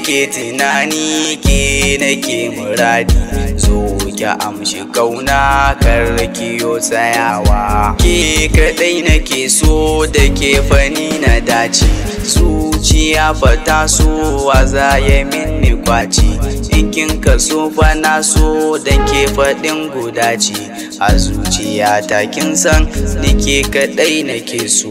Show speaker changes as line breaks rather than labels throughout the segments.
nake tunani, ke nake muradi, zo ki amshi kauna kar kiyo tsayawa. Ke kadai nake so, da ke fani na dace, zuciya fata so waza ya minni kwaci. In kin kaso fa na so, da ke faɗin guda ce, a zuciyata kin san nike kadai nake so.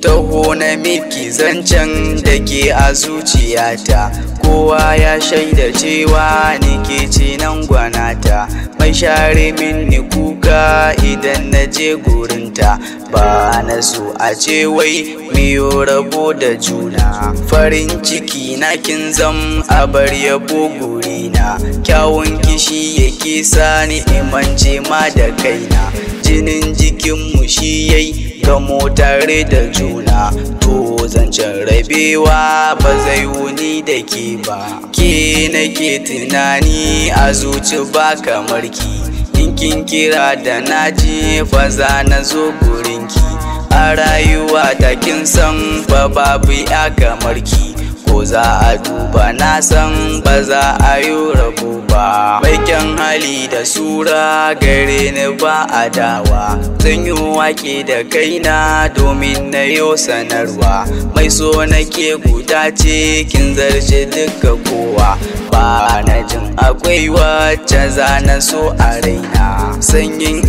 Taho na miki zancen da ke a zuciyata, kowa ya shaida cewa nike ce nan gwanata, mai share minni kuka idan na je gurinta. Ba na so a ce wai miyo rabo da juna, farin ciki na kin zam a bar yabo gurina, kyawun kishi yake sani imance ma da kaina, jinin jikinmu shi yayi gamo tare da juna, to zancen rabewa ba zai wuni da ke ba. Ke nake tunani a zuci ba kamar ki, in kin kira da naji fa za na zo gurinki, a rayuwa ta kin san fa babu ya kamar ki, ko za a duba na san ba za a yi rabo ba. Mai kyan hali da sura gare ni ba adawa, zan yi wake da kaina domin na yo sanarwa, mai so nake guda ce kin zarce duka kowa, ba na jin akwai wacce za na so a raina. Sanyin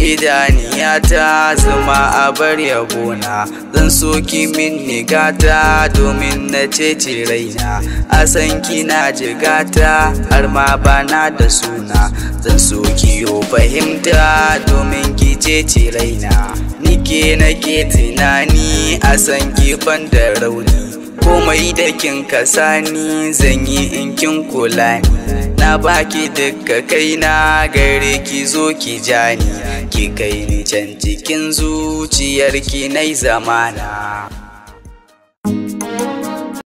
idaniyata zuma a bar yabona, zan so ki min nigata domin na cece raina, a san kina jigata har ma bana da suna, zan so ki yo fahimta domin ki cece raina. Nike nake tunani a san ki ban da rauni, komai da kin kasani zan yi in kin kula ni, na baki duka kaina gare ki zo ki jani, ki kai ni can cikin zuciyarki nai zamana.